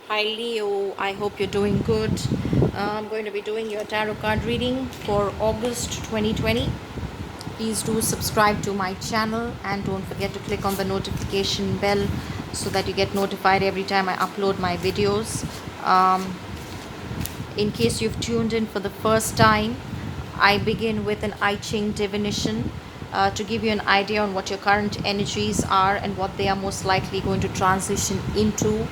Hi Leo, I hope you're doing good. I'm going to be doing your tarot card reading for August 2020. Please do subscribe to my channel and don't forget to click on the notification bell so that you get notified every time I upload my videos. In case you've tuned in for the first time, I begin with an I Ching divination to give you an idea on what your current energies are and what they are most likely going to transition into,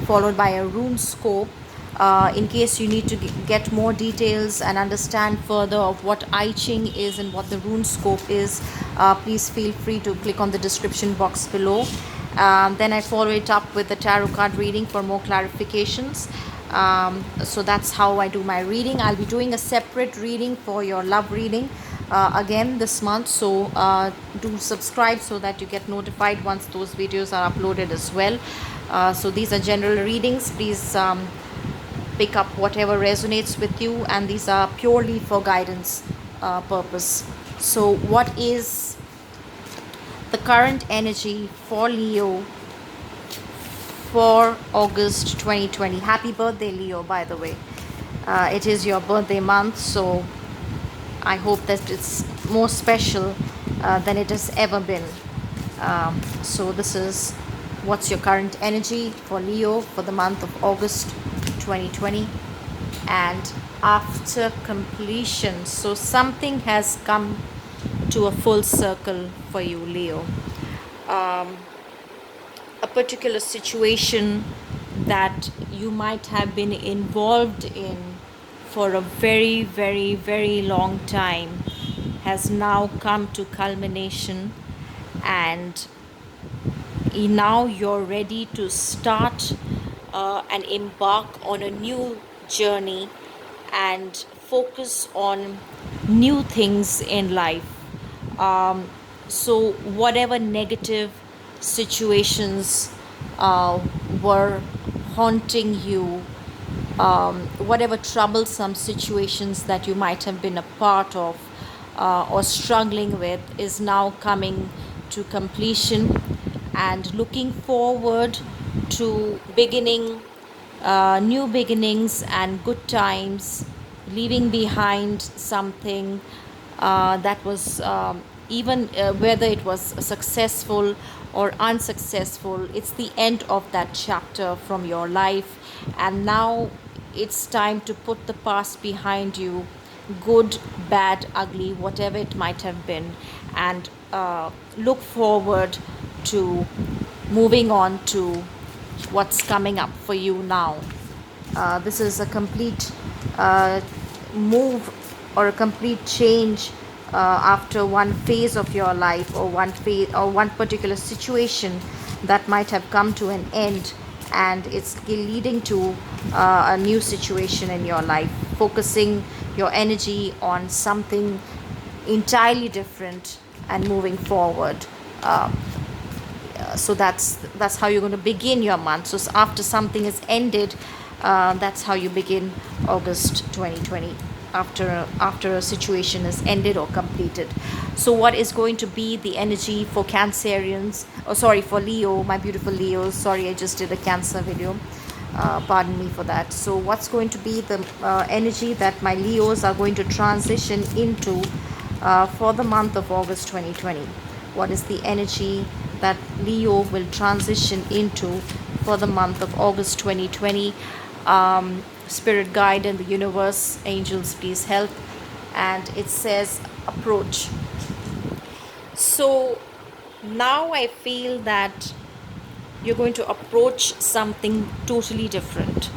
followed by a Runescope. In case you need to get more details and understand further of what I Ching is and what the Runescope is, please feel free to click on the description box below. Then I follow it up with the tarot card reading for more clarifications. So that's how I do my reading. I'll be doing a separate reading for your love reading again this month, so do subscribe so that you get notified once those videos are uploaded as well. So these are general readings. Please pick up whatever resonates with you, and these are purely for guidance purpose. So what is the current energy for Leo for August 2020? Happy birthday, Leo, by the way. It is your birthday month, so I hope that it's more special than it has ever been. So this is what's your current energy for Leo for the month of August 2020. And after completion, so something has come to a full circle for you, Leo. A particular situation that you might have been involved in for a very, very, very long time has now come to culmination, and now you're ready to start and embark on a new journey and focus on new things in life. So whatever negative situations were haunting you, whatever troublesome situations that you might have been a part of or struggling with, is now coming to completion, and looking forward to beginning new beginnings and good times, leaving behind something that was even whether it was successful or unsuccessful. It's the end of that chapter from your life, and now it's time to put the past behind you, good, bad, ugly, whatever it might have been, and look forward to moving on to what's coming up for you now. This is a complete move or a complete change after one phase of your life, or one phase or one particular situation that might have come to an end, and it's leading to a new situation in your life, focusing your energy on something entirely different and moving forward. So that's how you're going to begin your month. So after something is ended, that's how you begin August 2020, after a situation is ended or completed. So what is going to be the energy for Cancerians, oh sorry, for Leo, my beautiful Leos? Sorry, I just did a Cancer video, pardon me for that. So what's going to be the energy that my Leos are going to transition into for the month of August 2020? What is the energy that Leo will transition into for the month of August 2020? Spirit guide and the universe, angels, please help. And it says approach. So now I feel that you're going to approach something totally different,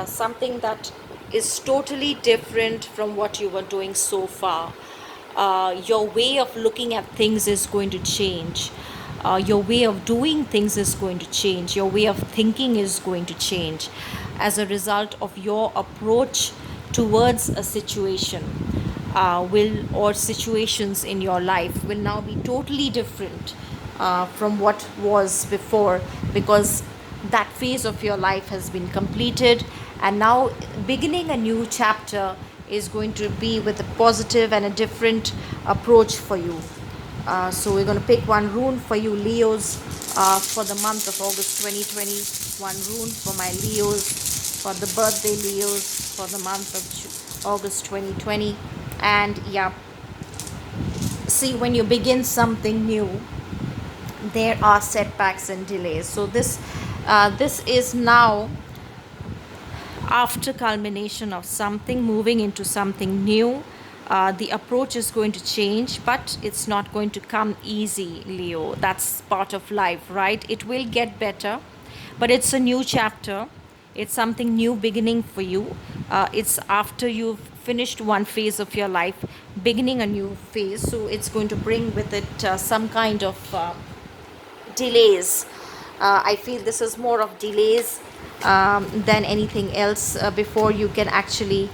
something that is totally different from what you were doing so far. Your way of looking at things is going to change. Your way of doing things is going to change. Your way of thinking is going to change as a result of your approach towards a situation. Or situations in your life will now be totally different from what was before, because that phase of your life has been completed, and now beginning a new chapter is going to be with a positive and a different approach for you. So we're going to pick one rune for you Leos for the month of August 2020. one rune for my Leos, for the birthday Leos, for the month of August 2020. And yeah, see, when you begin something new, there are setbacks and delays. So this is now after culmination of something, moving into something new. The approach is going to change, but it's not going to come easy, Leo. That's part of life, right? It will get better, but it's a new chapter. It's something new beginning for you. It's after you've finished one phase of your life, beginning a new phase. So it's going to bring with it some kind of delays. I feel this is more of delays than anything else before you can actually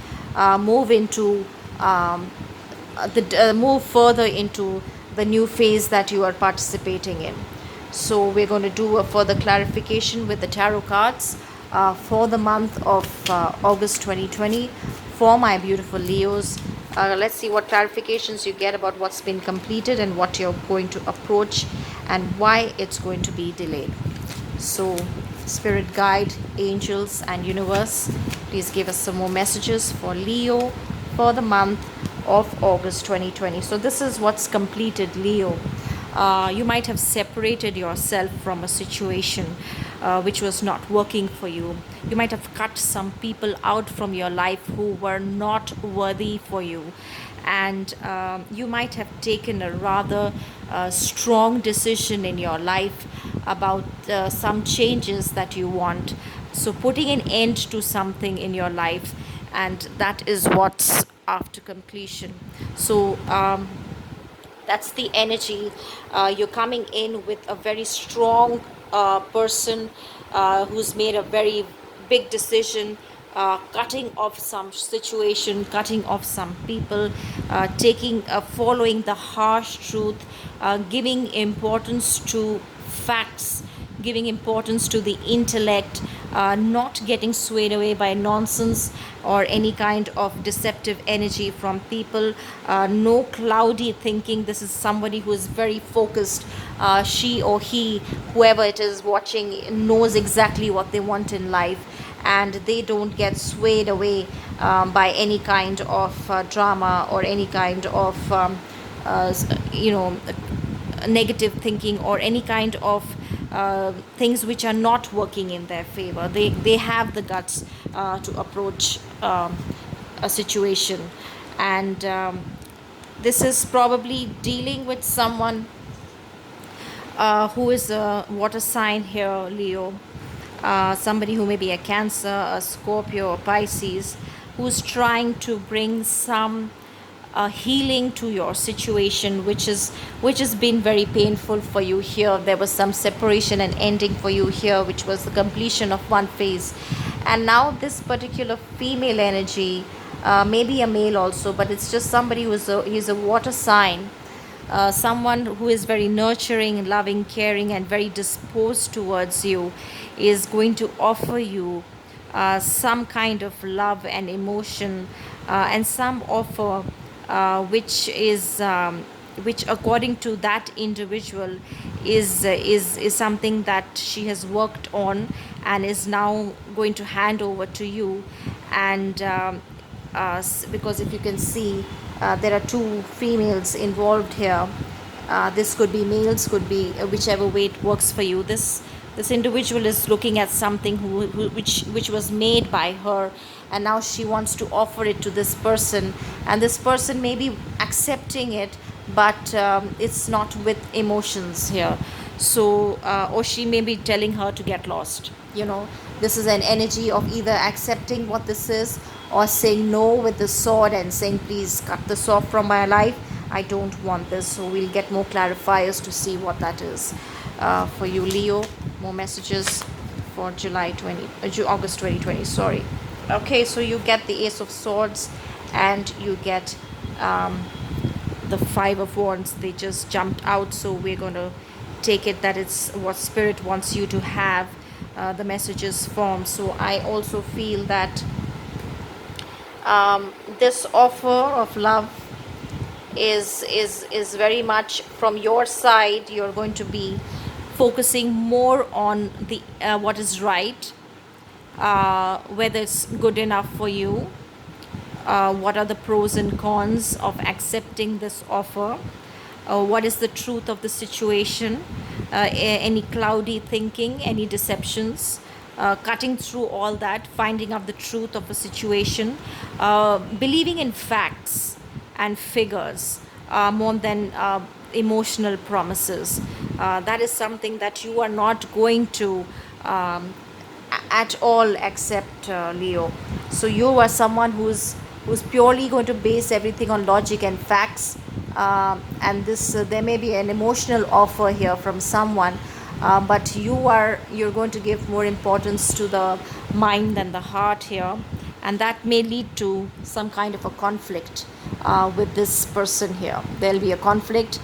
move into move further into the new phase that you are participating in. So we're going to do a further clarification with the tarot cards for the month of August 2020 for my beautiful Leos. Let's see what clarifications you get about what's been completed and what you're going to approach and why it's going to be delayed. So, spirit guide, angels, and universe, please give us some more messages for Leo for the month of August 2020. So, this is what's completed, Leo. You might have separated yourself from a situation which was not working for you. You might have cut some people out from your life who were not worthy for you. And you might have taken a rather strong decision in your life about some changes that you want. So, putting an end to something in your life, and that is what's after completion. So, that's the energy. You're coming in with a very strong person who's made a very big decision, cutting off some situation, cutting off some people, following the harsh truth, giving importance to facts, giving importance to the intellect, not getting swayed away by nonsense or any kind of deceptive energy from people, no cloudy thinking. This is somebody who is very focused. She or he, whoever it is watching, knows exactly what they want in life, and they don't get swayed away by any kind of drama or any kind of negative thinking or any kind of things which are not working in their favor. They have the guts to approach a situation, and this is probably dealing with someone who is a water sign here, Leo. Somebody who may be a Cancer, a Scorpio, or Pisces, who's trying to bring some healing to your situation, which has been very painful for you here. There was some separation and ending for you here, which was the completion of one phase. And now this particular female energy, maybe a male also, but it's just somebody who's a water sign, someone who is very nurturing, loving, caring, and very disposed towards you, is going to offer you some kind of love and emotion, and some offer which according to that individual is something that she has worked on and is now going to hand over to you. And because if you can see, there are two females involved here. This could be males, could be whichever way it works for you. This individual is looking at something which was made by her, and now she wants to offer it to this person, and this person may be accepting it, but it's not with emotions here. So or she may be telling her to get lost. This is an energy of either accepting what this is or saying no with the sword and saying, please cut this off from my life, I don't want this. So we'll get more clarifiers to see what that is for you, Leo. More messages for August 2020, sorry. Okay, so you get the Ace of Swords and you get the Five of Wands. They just jumped out, so we're going to take it that it's what Spirit wants you to have the messages from. So I also feel that this offer of love is very much from your side. You're going to be focusing more on the what is right, whether it's good enough for you, what are the pros and cons of accepting this offer, what is the truth of the situation, any cloudy thinking, any deceptions, cutting through all that, finding out the truth of a situation, believing in facts and figures more than emotional promises. That is something that you are not going to at all accept, Leo. So you are someone who's purely going to base everything on logic and facts, and this there may be an emotional offer here from someone, but you're going to give more importance to the mind than the heart here, and that may lead to some kind of a conflict with this person here. There'll be a conflict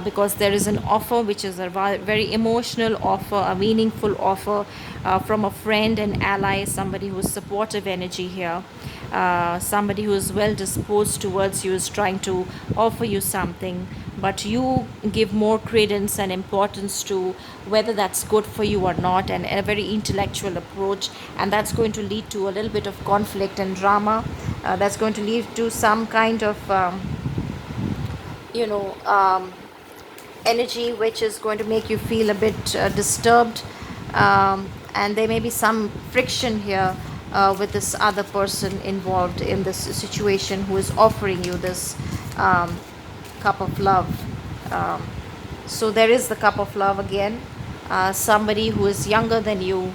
because there is an offer which is a very emotional offer, a meaningful offer from a friend and ally, somebody who's supportive energy here, somebody who is well disposed towards you, is trying to offer you something, but you give more credence and importance to whether that's good for you or not, and a very intellectual approach, and that's going to lead to a little bit of conflict and drama. That's going to lead to some kind of you know energy which is going to make you feel a bit disturbed, and there may be some friction here with this other person involved in this situation who is offering you this cup of love. um, so there is the cup of love again, somebody who is younger than you,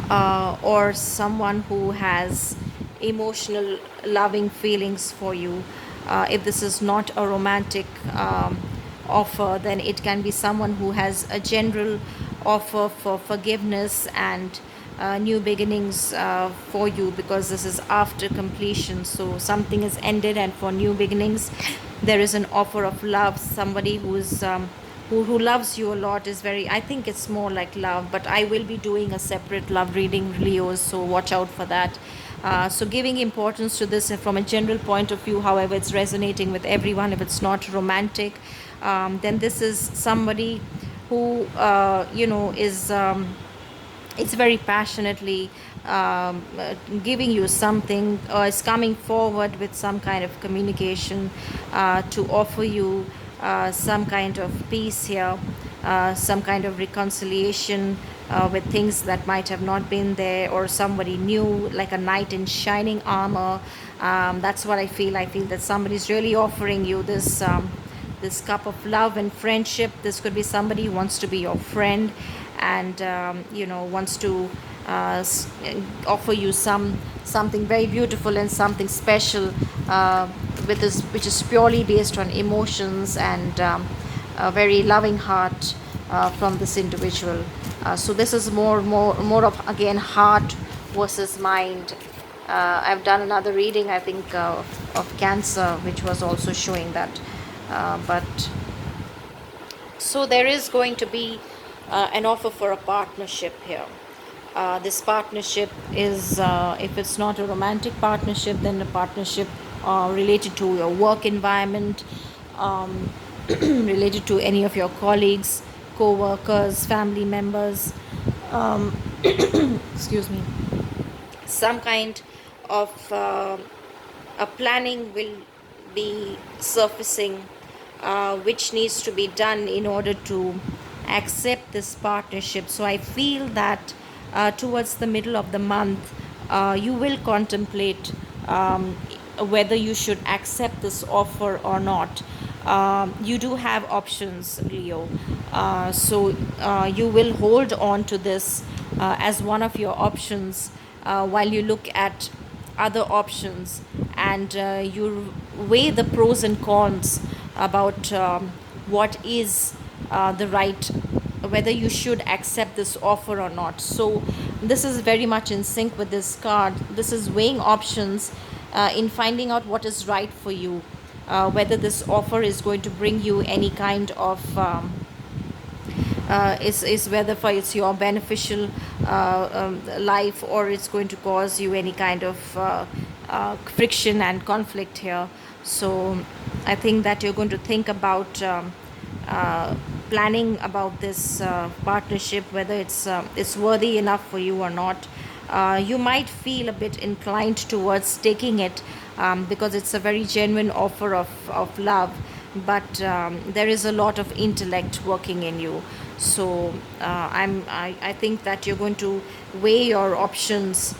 or someone who has emotional loving feelings for you. If this is not a romantic offer, then it can be someone who has a general offer for forgiveness and new beginnings for you, because this is after completion, so something is ended, and for new beginnings there is an offer of love. Somebody who loves you a lot, is very, I think it's more like love, but I will be doing a separate love reading, Leos, so watch out for that. So giving importance to this from a general point of view, however it's resonating with everyone. If it's not romantic, then this is somebody who is it's very passionately giving you something, or is coming forward with some kind of communication to offer you some kind of peace here, some kind of reconciliation with things that might have not been there, or somebody new, like a knight in shining armor. That's what I feel. I feel that somebody's really offering you this cup of love and friendship. This could be somebody who wants to be your friend, and wants to offer you something very beautiful and something special, with this, which is purely based on emotions and a very loving heart from this individual. So this is more of, again, heart versus mind. I've done another reading, I think, of Cancer, which was also showing that. But so there is going to be an offer for a partnership here. This partnership is, if it's not a romantic partnership, then a partnership related to your work environment, related to any of your colleagues, co-workers, family members, excuse me. Some kind of a planning will be surfacing, which needs to be done in order to accept this partnership. So I feel that towards the middle of the month, you will contemplate whether you should accept this offer or not. You do have options, Leo. So you will hold on to this as one of your options while you look at other options, and you weigh the pros and cons about what is the right, whether you should accept this offer or not. So this is very much in sync with this card. This is weighing options in finding out what is right for you, whether this offer is going to bring you any kind of is whether for it's your beneficial life, or it's going to cause you any kind of friction and conflict here. So I think that you're going to think about planning about this partnership, whether it's worthy enough for you or not. You might feel a bit inclined towards taking it, because it's a very genuine offer of love, but there is a lot of intellect working in you. So I think that you're going to weigh your options,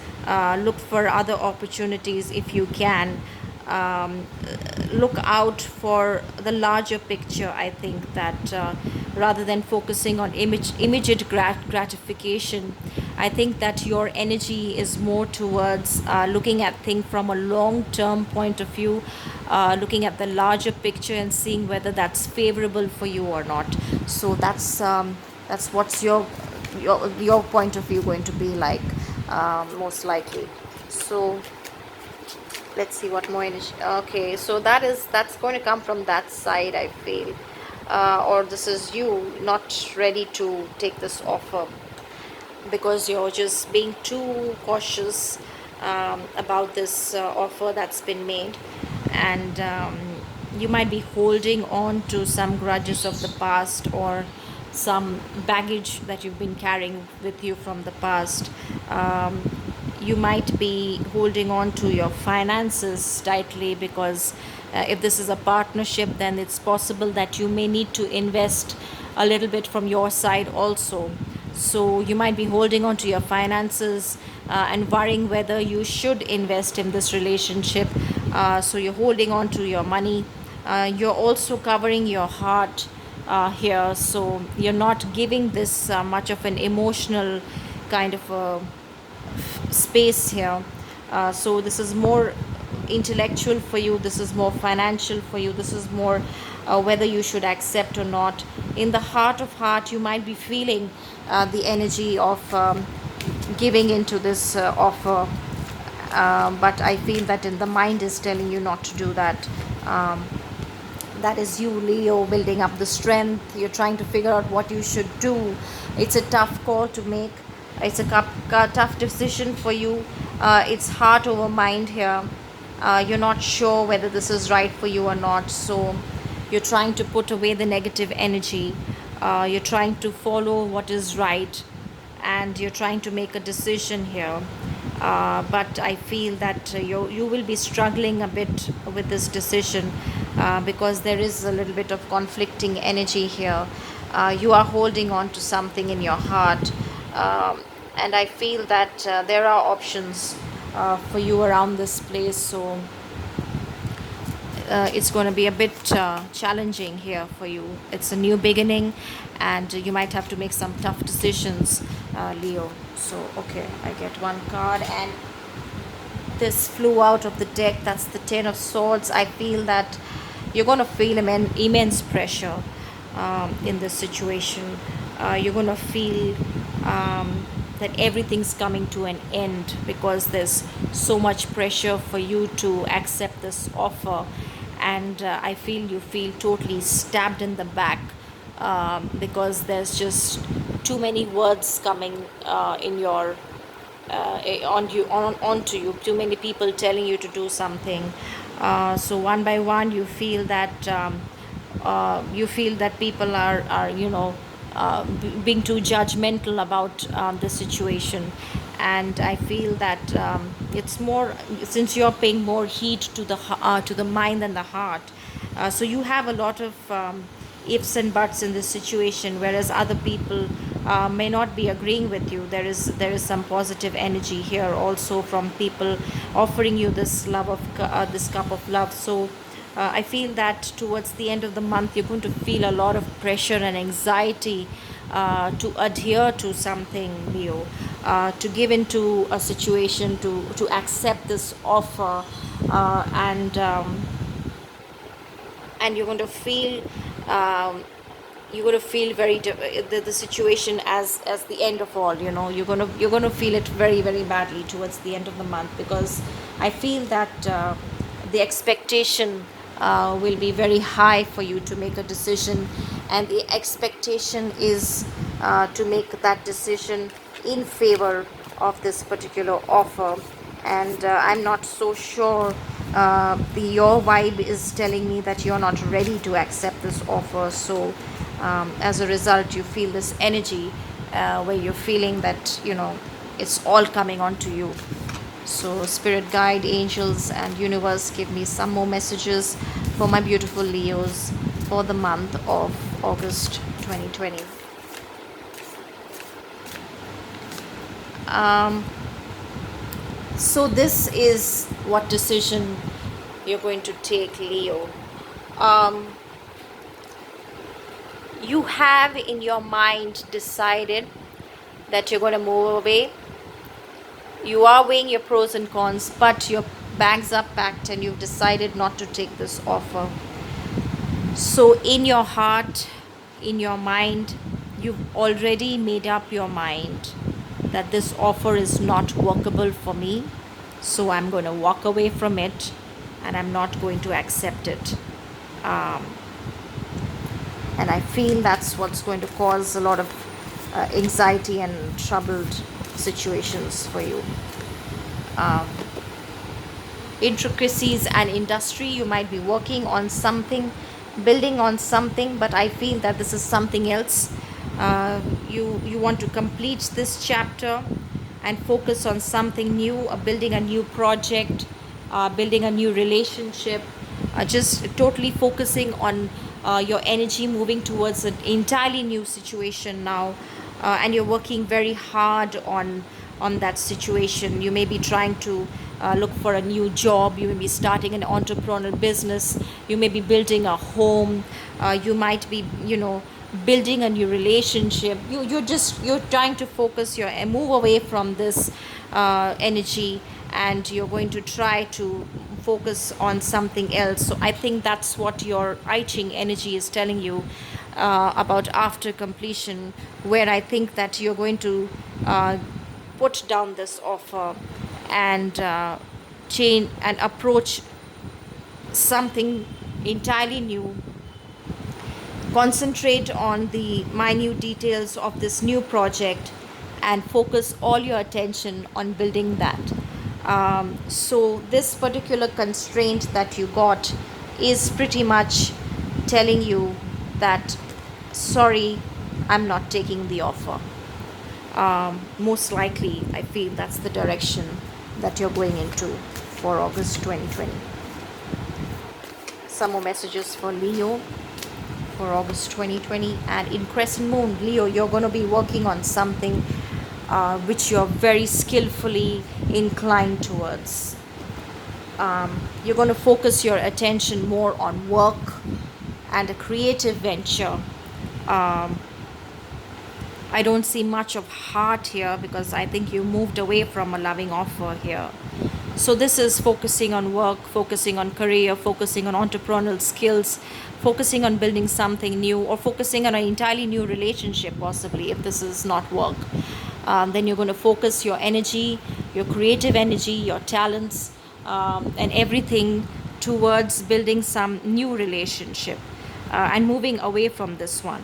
look for other opportunities if you can. um, Look out for the larger picture. I think that rather than focusing on immediate gratification, I think that your energy is more towards looking at things from a long term point of view, looking at the larger picture and seeing whether that's favorable for you or not. So that's what's your point of view going to be like, most likely. So let's see what more energy. Okay, so that's going to come from that side, I feel. Or this is you not ready to take this offer because you're just being too cautious about this offer that's been made. And you might be holding on to some grudges of the past, or some baggage that you've been carrying with you from the past. You might be holding on to your finances tightly, because if this is a partnership, then it's possible that you may need to invest a little bit from your side also. So you might be holding on to your finances and worrying whether you should invest in this relationship. So you're holding on to your money. You're also covering your heart here. So you're not giving this much of an emotional kind of a space here. So this is more intellectual for you, this is more financial for you, this is more whether you should accept or not. In the heart of heart, you might be feeling the energy of giving into this offer, but I feel that in the mind is telling you not to do that. That is you, Leo, building up the strength. You're trying to figure out what you should do. It's a tough call to make. It's a tough decision for you. It's heart over mind here. You're not sure whether this is right for you or not. So you're trying to put away the negative energy. You're trying to follow what is right, and you're trying to make a decision here. But I feel that you will be struggling a bit with this decision, because there is a little bit of conflicting energy here. You are holding on to something in your heart, and I feel that there are options for you around this place. So it's going to be a bit challenging here for you. It's a new beginning, and you might have to make some tough decisions, Leo. So, okay, I get one card, and this flew out of the deck. That's the Ten of Swords. I feel that you're going to feel immense pressure in this situation. You're going to feel that everything's coming to an end, because there's so much pressure for you to accept this offer. And I feel you feel totally stabbed in the back, because there's just too many words coming in your onto you, too many people telling you to do something. So one by one you feel that people are being too judgmental about the situation. And I feel that it's more, since you're paying more heed to the mind and the heart. So you have a lot of ifs and buts in this situation, whereas other people may not be agreeing with you. There is some positive energy here also from people offering you this this cup of love. So I feel that towards the end of the month, you're going to feel a lot of pressure and anxiety to adhere to something, Leo, to give into a situation, to accept this offer, and you're going to feel the situation as the end of all. You're going to feel it very, very badly towards the end of the month, because I feel that the expectation will be very high for you to make a decision, and the expectation is to make that decision in favor of this particular offer. And I'm not so sure. Your vibe is telling me that you're not ready to accept this offer. So As a result, you feel this energy where you're feeling that, it's all coming onto you. So spirit guide, angels and universe, give me some more messages for my beautiful Leos for the month of August 2020. So this is what decision you're going to take, Leo. You have in your mind decided that you're going to move away. You are weighing your pros and cons, but your bags are packed and you've decided not to take this offer. So in your heart, in your mind, you've already made up your mind that this offer is not workable for me. So I'm going to walk away from it and I'm not going to accept it. And I feel that's what's going to cause a lot of anxiety and troubled situations for you. Intricacies and industry, you might be working on something, building on something, but I feel that this is something else. You want to complete this chapter and focus on something new, building a new project, building a new relationship, just totally focusing on your energy moving towards an entirely new situation now, and you're working very hard on that situation. You may be trying to look for a new job, you may be starting an entrepreneurial business, you may be building a home, you might be building a new relationship. You're trying to focus your and move away from this energy, and you're going to try to focus on something else. So I think that's what your I Ching energy is telling you about after completion, where I think that you're going to put down this offer and change and approach something entirely new. Concentrate on the minute details of this new project and focus all your attention on building that. So this particular constraint that you got is pretty much telling you that, sorry, I'm not taking the offer. Most likely, I feel that's the direction that you're going into for August 2020. Some more messages for Leo for August 2020. And in Crescent Moon, Leo, you're going to be working on something which you're very skillfully inclined towards. You're going to focus your attention more on work and a creative venture. I don't see much of heart here because I think you moved away from a loving offer here. So this is focusing on work, focusing on career, focusing on entrepreneurial skills, focusing on building something new, or focusing on an entirely new relationship possibly if this is not work. Then you're going to focus your energy, your creative energy, your talents, and everything towards building some new relationship and moving away from this one.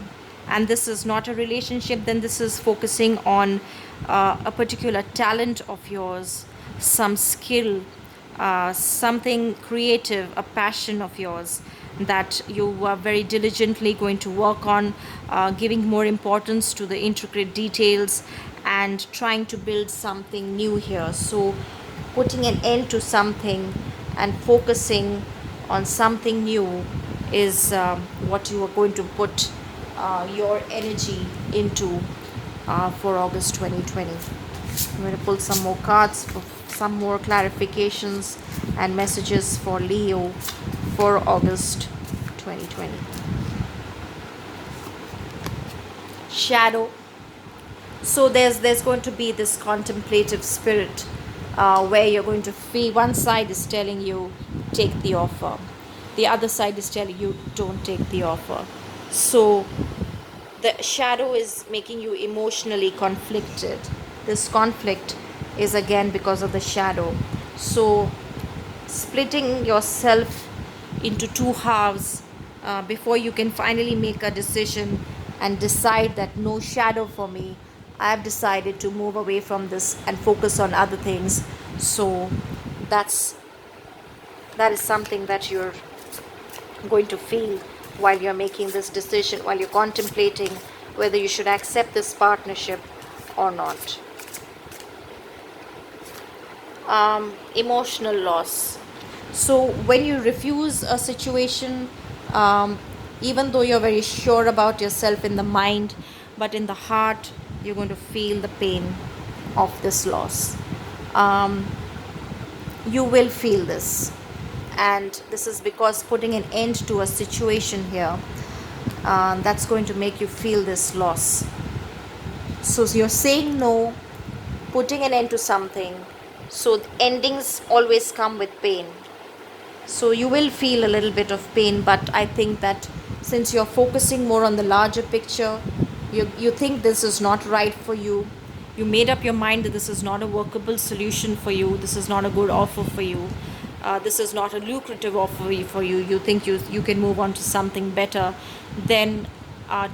And this is not a relationship, then this is focusing on a particular talent of yours, some skill, something creative, a passion of yours that you are very diligently going to work on, giving more importance to the intricate details and trying to build something new here. So putting an end to something and focusing on something new is what you are going to put your energy into for August 2020. I'm going to pull some more cards for some more clarifications and messages for Leo for August 2020. Shadow. So there's going to be this contemplative spirit where you're going to feel one side is telling you take the offer, the other side is telling you don't take the offer. So the shadow is making you emotionally conflicted. This conflict is again because of the shadow. So splitting yourself into two halves before you can finally make a decision and decide that no shadow for me. I have decided to move away from this and focus on other things. So that is something that you're going to feel while you're making this decision, while you're contemplating whether you should accept this partnership or not. Emotional loss. So when you refuse a situation, even though you're very sure about yourself in the mind, but in the heart, you're going to feel the pain of this loss. You will feel this. And this is because putting an end to a situation here, that's going to make you feel this loss. So you're saying no, putting an end to something. So endings always come with pain. So you will feel a little bit of pain, but I think that since you're focusing more on the larger picture, you think this is not right for you. You made up your mind that this is not a workable solution for you. This is not a good offer for you. This is not a lucrative offer for you. You think you can move on to something better. Then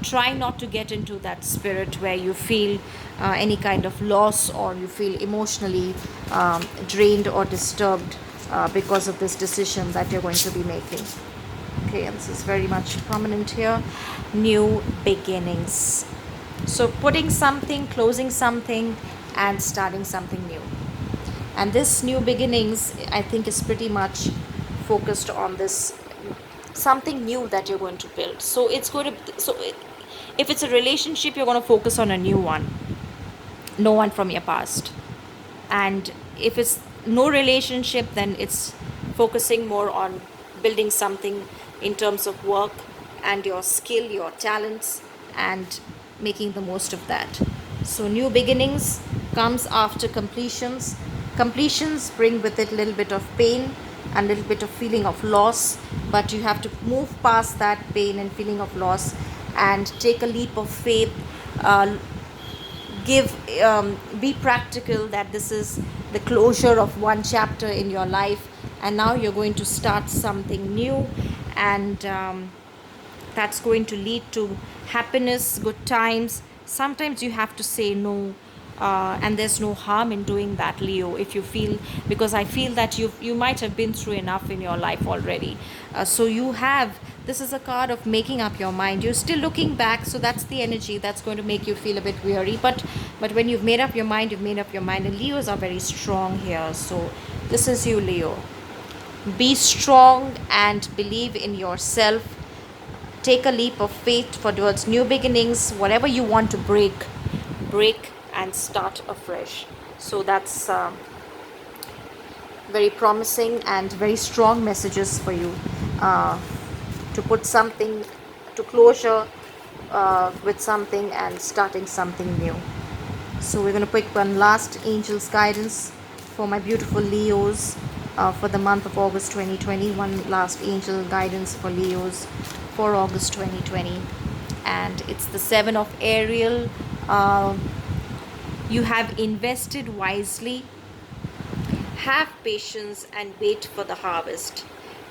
try not to get into that spirit where you feel any kind of loss, or you feel emotionally drained or disturbed because of this decision that you're going to be making. Okay, and this is very much prominent here. New beginnings. So putting something, closing something, and starting something new. And this new beginnings, I think, is pretty much focused on this something new that you're going to build. So it's going to, if it's a relationship, you're going to focus on a new one, no one from your past. And if it's no relationship, then it's focusing more on building something in terms of work and your skill, your talents, and making the most of that. So new beginnings comes after completions. Completions bring with it a little bit of pain and a little bit of feeling of loss, but you have to move past that pain and feeling of loss and take a leap of faith. Be practical that this is the closure of one chapter in your life, and now you're going to start something new, and that's going to lead to happiness, good times. Sometimes you have to say no, and there's no harm in doing that, Leo, if you feel, because I feel that you might have been through enough in your life already. So you have, this is a card of making up your mind. You're still looking back, so that's the energy that's going to make you feel a bit weary. But when you've made up your mind, you've made up your mind. And Leos are very strong here. So this is you, Leo. Be strong and believe in yourself. Take a leap of faith towards new beginnings. Whatever you want to break and start afresh. So that's very promising and very strong messages for you, to put something to closure with something and starting something new. So we're going to pick one last angel's guidance for my beautiful Leos for the month of August 2020. One last angel guidance for Leos for August 2020, and it's the 7 of Ariel. You have invested wisely. Have patience and wait for the harvest.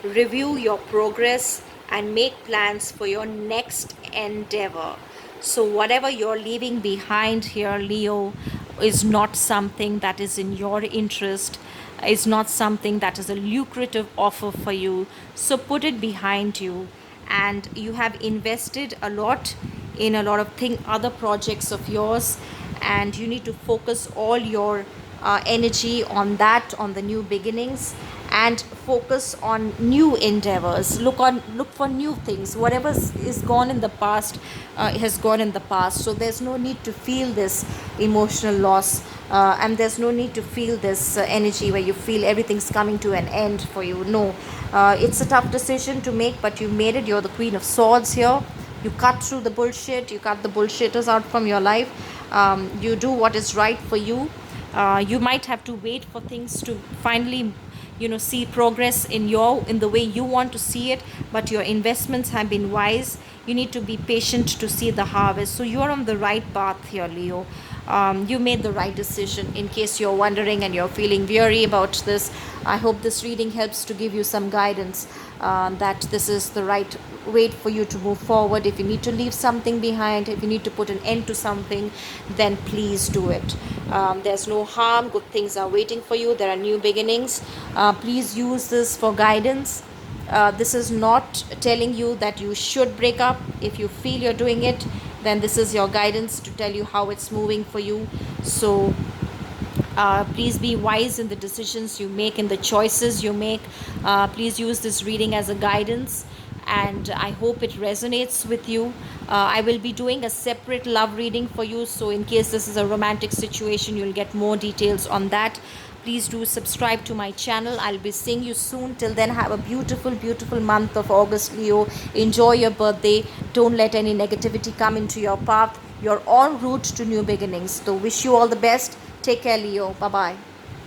Review your progress and make plans for your next endeavor. So whatever you're leaving behind here, Leo, is not something that is in your interest, is not something that is a lucrative offer for you. So put it behind you. And you have invested a lot in a lot of other projects of yours, and you need to focus all your energy on that, on the new beginnings, and focus on new endeavors. Look for new things. Whatever is gone in the past has gone in the past. So there's no need to feel this emotional loss, and there's no need to feel this energy where you feel everything's coming to an end for you. No, it's a tough decision to make, but you made it. You're the Queen of Swords here. You cut through the bullshit. You cut the bullshitters out from your life. You do what is right for you. You might have to wait for things to finally, see progress in the way you want to see it, but your investments have been wise. You need to be patient to see the harvest. So you're on the right path here, Leo. You made the right decision. In case you're wondering and you're feeling weary about this, I hope this reading helps to give you some guidance that this is the right way for you to move forward. If you need to leave something behind, if you need to put an end to something, then please do it. There's no harm. Good things are waiting for you. There are new beginnings. Please use this for guidance. This is not telling you that you should break up. If you feel you're doing it, then this is your guidance to tell you how it's moving for you. So please be wise in the decisions you make, in the choices you make. Please use this reading as a guidance, and I hope it resonates with you. I will be doing a separate love reading for you, so in case this is a romantic situation, you'll get more details on that. Please do subscribe to my channel. I'll be seeing you soon. Till then, have a beautiful, beautiful month of August, Leo. Enjoy your birthday. Don't let any negativity come into your path. You're en route to new beginnings. So wish you all the best. Take care, Leo. Bye bye.